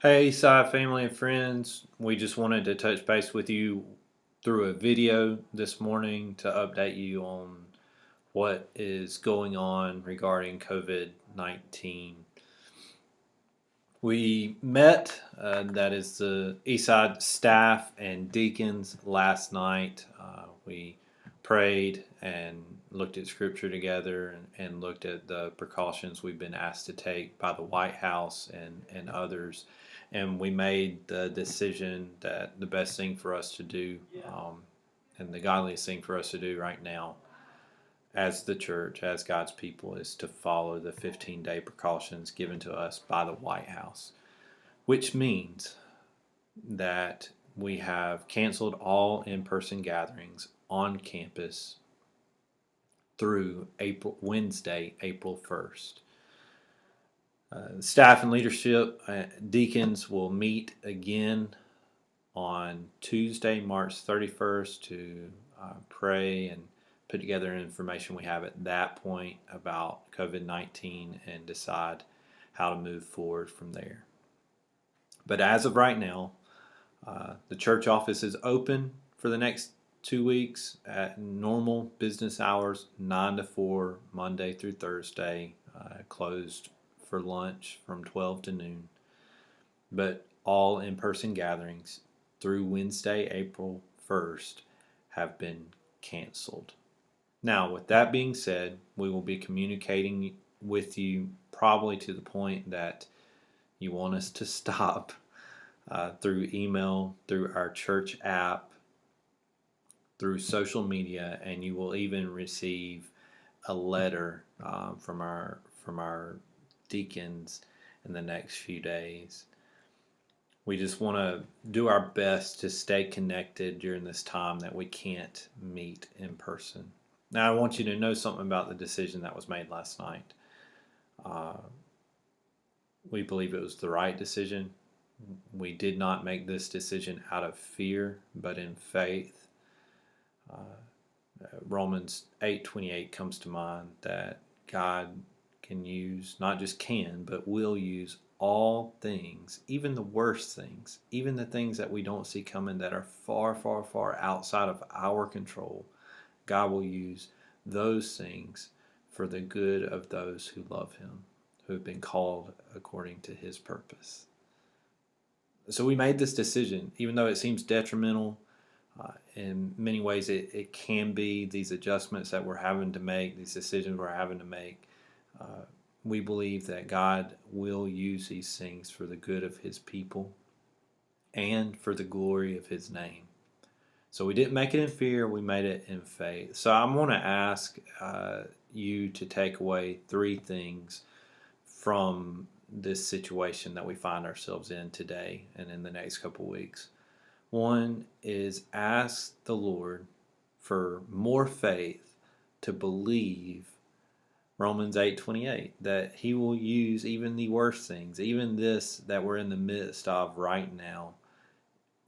Hey, Sci family and friends. We just wanted to touch base with you through a video this morning to update you on what is going on regarding COVID-19. We met, that is the Eastside staff and deacons last night. We prayed and looked at scripture together and looked at the precautions we've been asked to take by the White House and others. And we made the decision that the best thing for us to do, and the godliest thing for us to do right now as the church, as God's people, is to follow the 15-day precautions given to us by the White House, which means that we have canceled all in-person gatherings on campus through Wednesday, April 1st. Staff and leadership, deacons will meet again on Tuesday, March 31st to pray and put together information we have at that point about COVID-19 and decide how to move forward from there. But as of right now, the church office is open for the next 2 weeks at normal business hours, 9 to 4, Monday through Thursday, closed for lunch from 12 to noon. But all in-person gatherings through Wednesday, April 1st, have been canceled. Now, with that being said, we will be communicating with you probably to the point that you want us to stop, through email, through our church app, through social media, and you will even receive a letter from our deacons in the next few days. We just want to do our best to stay connected during this time that we can't meet in person. Now, I want you to know something about the decision that was made last night. We believe it was the right decision. We did not make this decision out of fear, but in faith. Romans 8:28 comes to mind that God can use, not just can, but will use all things, even the worst things, even the things that we don't see coming that are far, far, far outside of our control. God will use those things for the good of those who love Him, who have been called according to His purpose. So we made this decision, even though it seems detrimental. In many ways, it can be these adjustments that we're having to make, these decisions we're having to make. We believe that God will use these things for the good of His people and for the glory of His name. So we didn't make it in fear, we made it in faith. So I want to ask you to take away 3 things from this situation that we find ourselves in today and in the next couple weeks. One is ask the Lord for more faith to believe Romans 8:28, that He will use even the worst things, even this that we're in the midst of right now,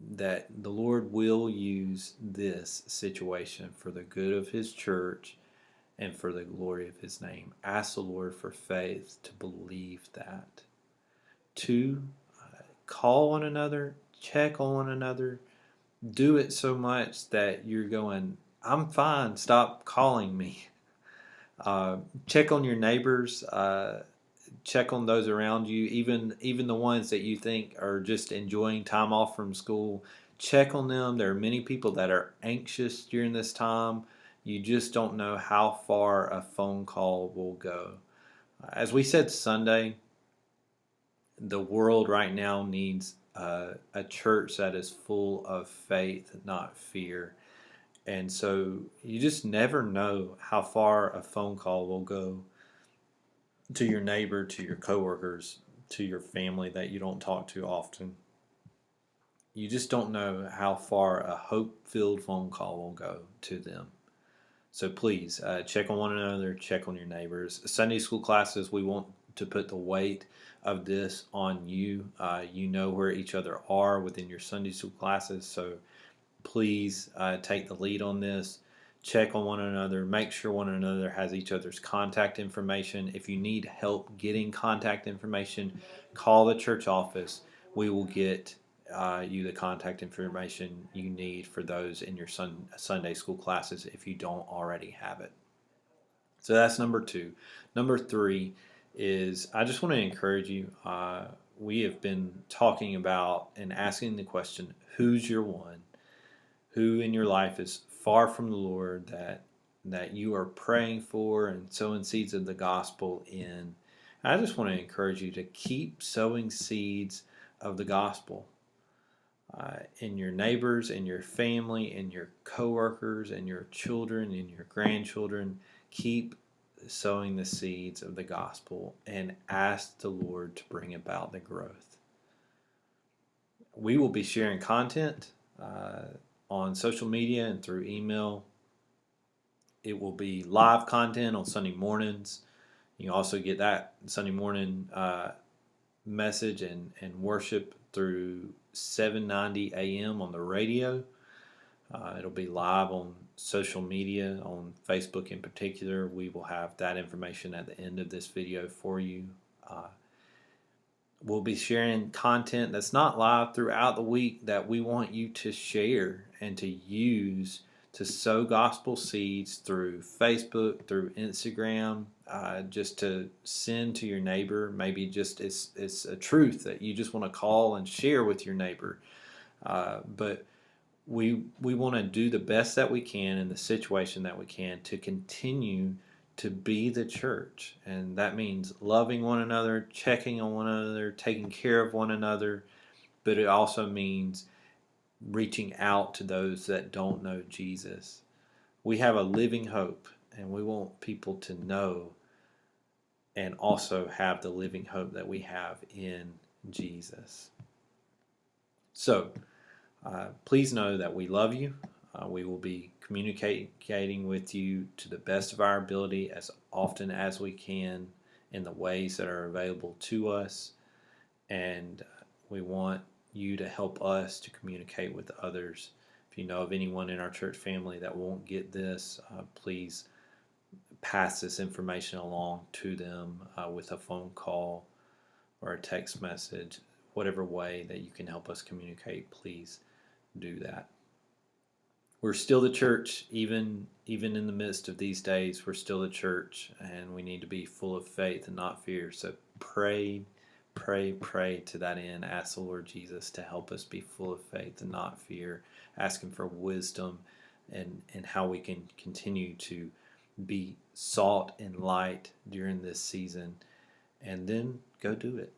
that the Lord will use this situation for the good of His church and for the glory of His name. Ask the Lord for faith to believe that. 2, call one another, check on one another. Do it so much that you're going, I'm fine, stop calling me. Check on your neighbors, check on those around you, even the ones that you think are just enjoying time off from school. Check on them. There are many people that are anxious during this time. You just don't know how far a phone call will go. As we said Sunday, the world right now needs a church that is full of faith, not fear. And so you just never know how far a phone call will go to your neighbor, to your coworkers, to your family that you don't talk to often. You just don't know how far a hope-filled phone call will go to them. So please, check on one another, check on your neighbors. Sunday school classes, we want to put the weight of this on you. You know where each other are within your Sunday school classes, so please take the lead on this. Check on one another. Make sure one another has each other's contact information. If you need help getting contact information, call the church office. we will get you the contact information you need for those in your Sunday school classes if you don't already have it. So that's number 2. Number 3 is I just want to encourage you. We have been talking about and asking the question, who's your one? Who in your life is far from the Lord that you are praying for and sowing seeds of the gospel in? I just want to encourage you to keep sowing seeds of the gospel in your neighbors, in your family, in your coworkers, in your children, in your grandchildren. Keep sowing the seeds of the gospel and ask the Lord to bring about the growth. We will be sharing content on social media and through email. It will be live content on Sunday mornings. You also get that Sunday morning message and worship through 7:90 a.m. on the radio. It'll be live on social media, on Facebook in particular. We will have that information at the end of this video for you. We'll be sharing content that's not live throughout the week that we want you to share and to use to sow gospel seeds through Facebook, through Instagram, just to send to your neighbor. Maybe just it's a truth that you just want to call and share with your neighbor. But we want to do the best that we can in the situation that we can to continue to be the church. And that means loving one another, checking on one another, taking care of one another. But it also means reaching out to those that don't know Jesus. We have a living hope, and we want people to know and also have the living hope that we have in Jesus. So, please know that we love you. We will be communicating with you to the best of our ability as often as we can in the ways that are available to us. And we want you to help us to communicate with others. If you know of anyone in our church family that won't get this, please pass this information along to them with a phone call or a text message. Whatever way that you can help us communicate, please do that. We're still the church, even in the midst of these days. We're still the church, and we need to be full of faith and not fear. So pray to that end. Ask the Lord Jesus to help us be full of faith and not fear. Ask Him for wisdom and how we can continue to be salt and light during this season, and then go do it.